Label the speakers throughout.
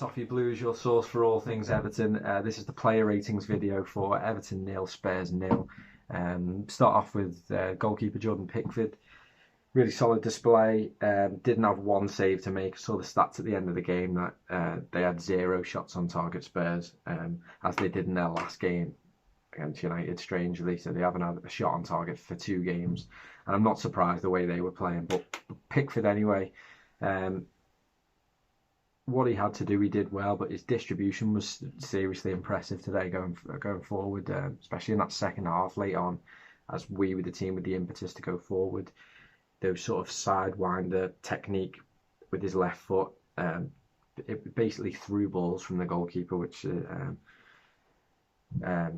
Speaker 1: Toffee Blues, your source for all things Everton. This is the player ratings video for Everton 0, Spurs 0. Start off with goalkeeper Jordan Pickford. Really solid display. Didn't have one save to make. I saw the stats at the end of the game that they had 0 shots on target, Spurs, as they did in their last game against United, strangely. So they haven't had a shot on target for 2 games. And I'm not surprised the way they were playing. But Pickford anyway, what he had to do, he did well, but his distribution was seriously impressive today going forward, especially in that second half late on, as we were the team with the impetus to go forward. Those sort of sidewinder technique with his left foot, it basically threw balls from the goalkeeper, which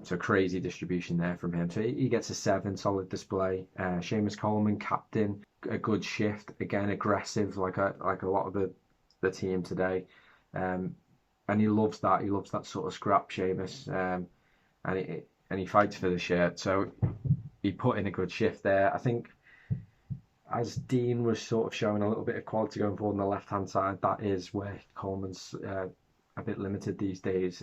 Speaker 1: so crazy distribution there from him. So he gets a 7, solid display. Seamus Coleman, captain, a good shift, again aggressive like a lot of the team today, and he loves that. He loves that sort of scrap, Seamus, and he fights for the shirt. So he put in a good shift there. I think as Dean was sort of showing a little bit of quality going forward on the left-hand side, that is where Coleman's a bit limited these days.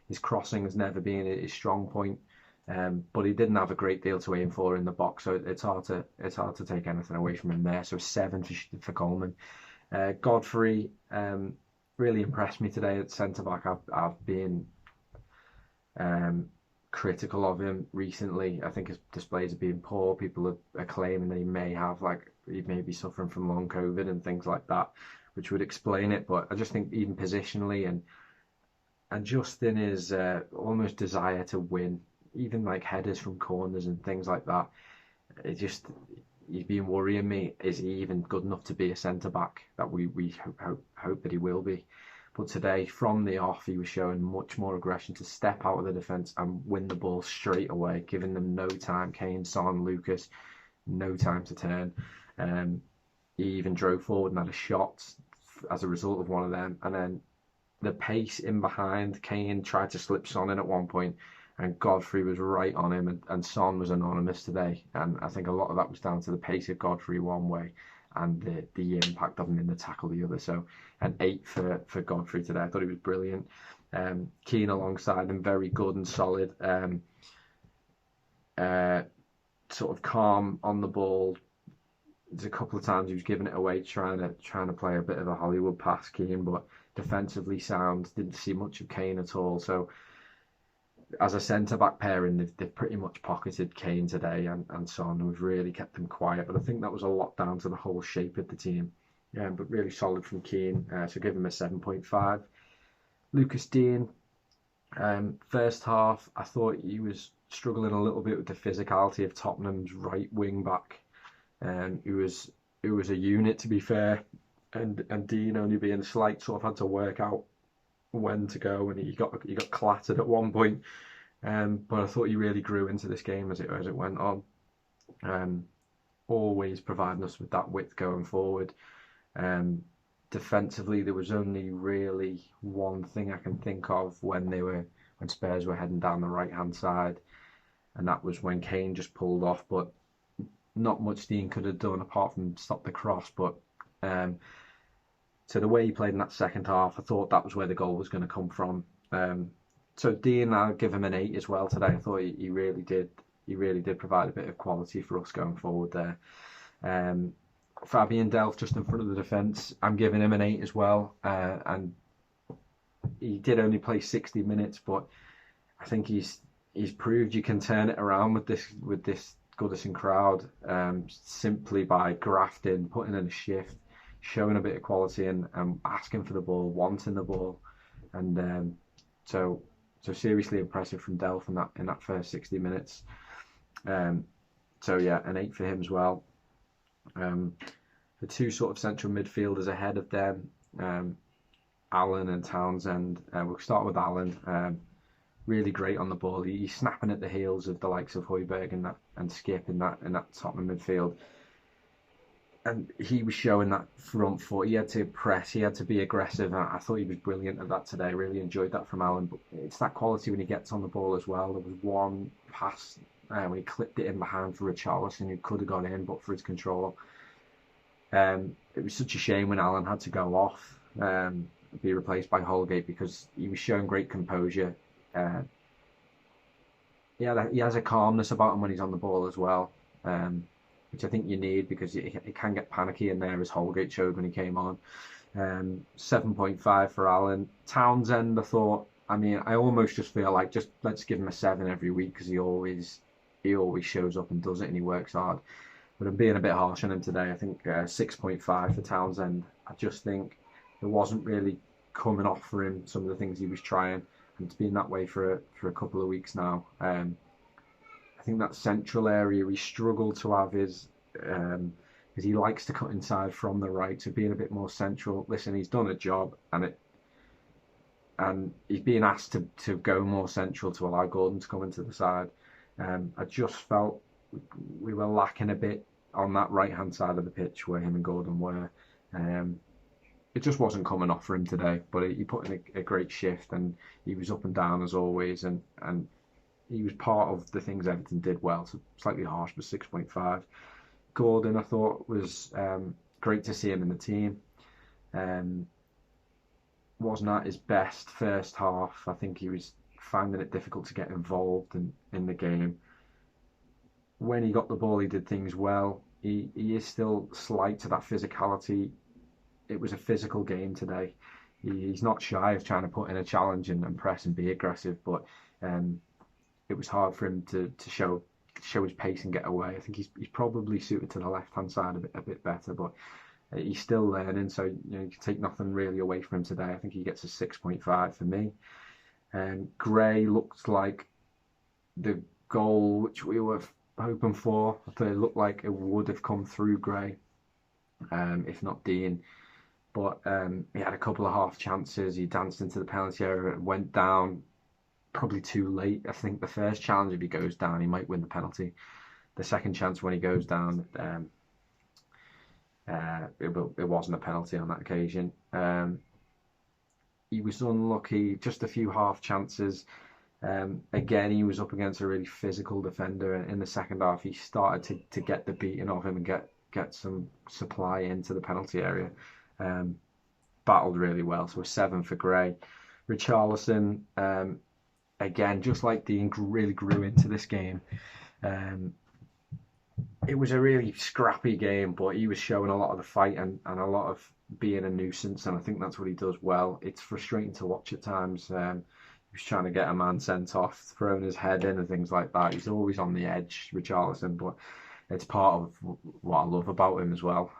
Speaker 1: His crossing has never been his strong point, but he didn't have a great deal to aim for in the box, so it's hard to take anything away from him there. So 7 for Coleman. Godfrey really impressed me today at centre-back. I've been critical of him recently. I think his displays have been poor. People are claiming that he may be suffering from long COVID and things like that, which would explain it. But I just think even positionally and just in his almost desire to win, even like headers from corners and things like that, he's been worrying me. Is he even good enough to be a centre-back? That we hope that he will be. But today, from the off, he was showing much more aggression to step out of the defence and win the ball straight away, giving them no time. Kane, Son, Lucas, no time to turn. He even drove forward and had a shot as a result of one of them. And then the pace in behind, Kane tried to slip Son in at one point, and Godfrey was right on him, and Son was anonymous today. And I think a lot of that was down to the pace of Godfrey one way and the impact of him in the tackle the other. So an 8 for Godfrey today. I thought he was brilliant. Keane alongside him, very good and solid. Sort of calm on the ball. There's a couple of times he was giving it away, trying to play a bit of a Hollywood pass, Keane, but defensively sound. Didn't see much of Kane at all. So as a centre-back pairing, they've pretty much pocketed Kane today and Son, who've really kept them quiet. But I think that was a lot down to the whole shape of the team. Yeah, but really solid from Keane, so give him a 7.5. Lucas Digne, first half, I thought he was struggling a little bit with the physicality of Tottenham's right wing back. It was a unit, to be fair, and Digne only being slight sort of had to work out when to go, and he got clattered at one point. But I thought he really grew into this game as it went on. Always providing us with that width going forward. Defensively, there was only really one thing I can think of when Spurs were heading down the right hand side, and that was when Kane just pulled off. But not much Dean could have done apart from stop the cross. But so the way he played in that second half, I thought that was where the goal was going to come from. So Dean, I'll give him an 8 as well today. I thought he really did provide a bit of quality for us going forward there. Fabian Delph just in front of the defence, I'm giving him an 8 as well. And he did only play 60 minutes, but I think he's proved you can turn it around with this Goodison crowd, simply by grafting, putting in a shift, showing a bit of quality and asking for the ball, wanting the ball, and so seriously impressive from Delph in that first 60 minutes. So yeah, an 8 for him as well. The 2 sort of central midfielders ahead of them, Allen and Townsend. We'll start with Allen. Really great on the ball. He's snapping at the heels of the likes of Højbjerg and Skip in that Tottenham midfield. And he was showing that front foot. He had to press. He had to be aggressive. I thought he was brilliant at that today. Really enjoyed that from Allen. But it's that quality when he gets on the ball as well. There was one pass when he clipped it in behind for Richarlison, who could have gone in, but for his control. It was such a shame when Allen had to go off. be replaced by Holgate because he was showing great composure. Uh, he has a calmness about him when he's on the ball as well, which I think you need because it can get panicky in there, as Holgate showed when he came on. 7.5 for Allen. Townsend, I thought. I mean, I almost just feel like just let's give him a 7 every week because he always shows up and does it and he works hard. But I'm being a bit harsh on him today. I think 6.5 for Townsend. I just think it wasn't really coming off for him some of the things he was trying, and it's been that way for a couple of weeks now. I think that central area he struggled to have his because he likes to cut inside from the right, so being a bit more central. Listen, he's done a job, and he's being asked to go more central to allow Gordon to come into the side. I just felt we were lacking a bit on that right hand side of the pitch where him and Gordon were. It just wasn't coming off for him today, but he put in a great shift and he was up and down as always, and he was part of the things Everton did well. So slightly harsh, but 6.5. Gordon, I thought, was great to see him in the team. Wasn't at his best first half. I think he was finding it difficult to get involved in the game. When he got the ball, he did things well. He is still slight to that physicality. It was a physical game today. He's not shy of trying to put in a challenge and press and be aggressive, but it was hard for him to show his pace and get away. I think he's probably suited to the left-hand side a bit better, but he's still learning, so you can take nothing really away from him today. I think he gets a 6.5 for me. Gray looked like the goal which we were hoping for. I thought it looked like it would have come through Gray, if not Dean. But he had a couple of half chances. He danced into the penalty area, went down probably too late. I think the first challenge, if he goes down, he might win the penalty. The second chance when he goes down, it wasn't a penalty on that occasion. He was unlucky, just a few half chances. Again, he was up against a really physical defender. In the second half, he started to get the beating of him and get some supply into the penalty area. Battled really well, so a 7 for Gray. Richarlison, again, just like Dean, really grew into this game. It was a really scrappy game, but he was showing a lot of the fight and a lot of being a nuisance, and I think that's what he does well. It's frustrating to watch at times. He was trying to get a man sent off, throwing his head in and things like that. He's always on the edge, Richarlison, but it's part of what I love about him as well.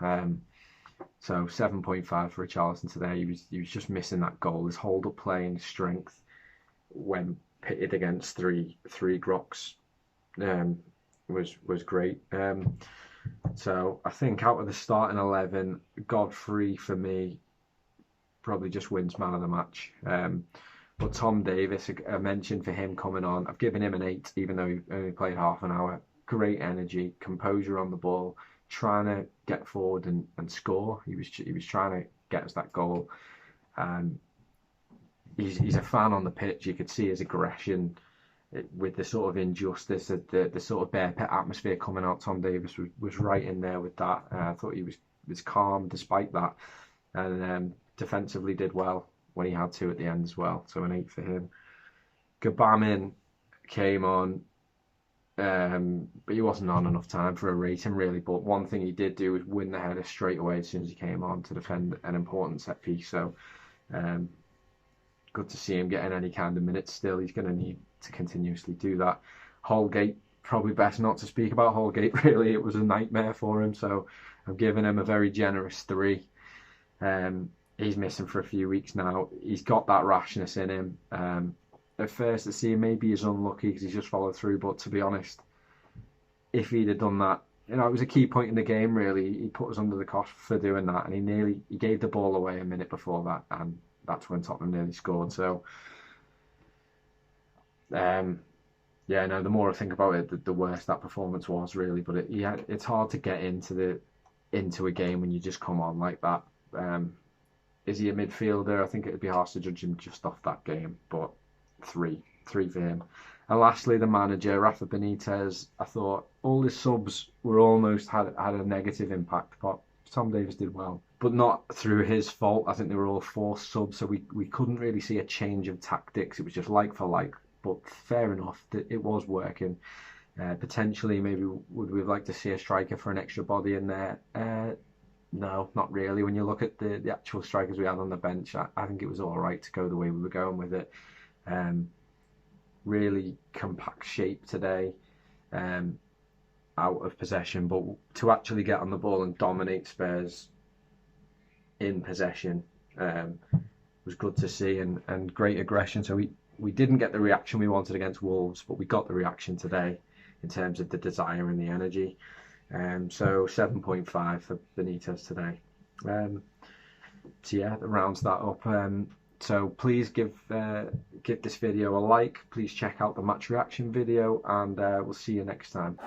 Speaker 1: So 7.5 for Richarlison today. He was just missing that goal. His hold-up play and strength when pitted against three Groks was great. So I think out of the starting 11, Godfrey for me probably just wins man of the match. But Tom Davis, I mentioned for him coming on, I've given him an 8, even though he only played half an hour. Great energy, composure on the ball, trying to get forward and score. He was trying to get us that goal. He's a fan on the pitch. You could see his aggression with the sort of injustice, the sort of bear pit atmosphere coming out. Tom Davis was right in there with that. I thought he was calm despite that, and defensively did well when he had to at the end as well. So an 8 for him. Gabamin came on, but he wasn't on enough time for a rating really. But one thing he did do was win the header straight away as soon as he came on to defend an important set piece. So good to see him getting any kind of minutes still. He's going to need to continuously do that. Holgate, probably best not to speak about Holgate really. It was a nightmare for him, so I'm giving him a very generous 3. He's missing for a few weeks now. He's got that rashness in him. At first it seemed maybe he's unlucky because he's just followed through, but to be honest, if he'd have done that, it was a key point in the game really. He put us under the cosh for doing that, and he gave the ball away a minute before that, and that's when Tottenham nearly scored. So the more I think about it, the worse that performance was really. But it's hard to get into a game when you just come on like that. Is he a midfielder? I think it'd be harsh to judge him just off that game, but 3 for him. And lastly, the manager, Rafa Benitez. I thought all his subs were almost had a negative impact, but Tom Davis did well. but not through his fault. I think they were all forced subs, so we couldn't really see a change of tactics. It was just like for like, but fair enough, it was working. Potentially, maybe would we have liked to see a striker for an extra body in there? No, not really. When you look at the actual strikers we had on the bench, I think it was all right to go the way we were going with it. Really compact shape today, out of possession, but to actually get on the ball and dominate Spurs in possession was good to see, and great aggression. So we didn't get the reaction we wanted against Wolves, but we got the reaction today in terms of the desire and the energy. So 7.5 for Benitez today. So yeah, that rounds that up. So please give this video a like. Please check out the match reaction video, and we'll see you next time.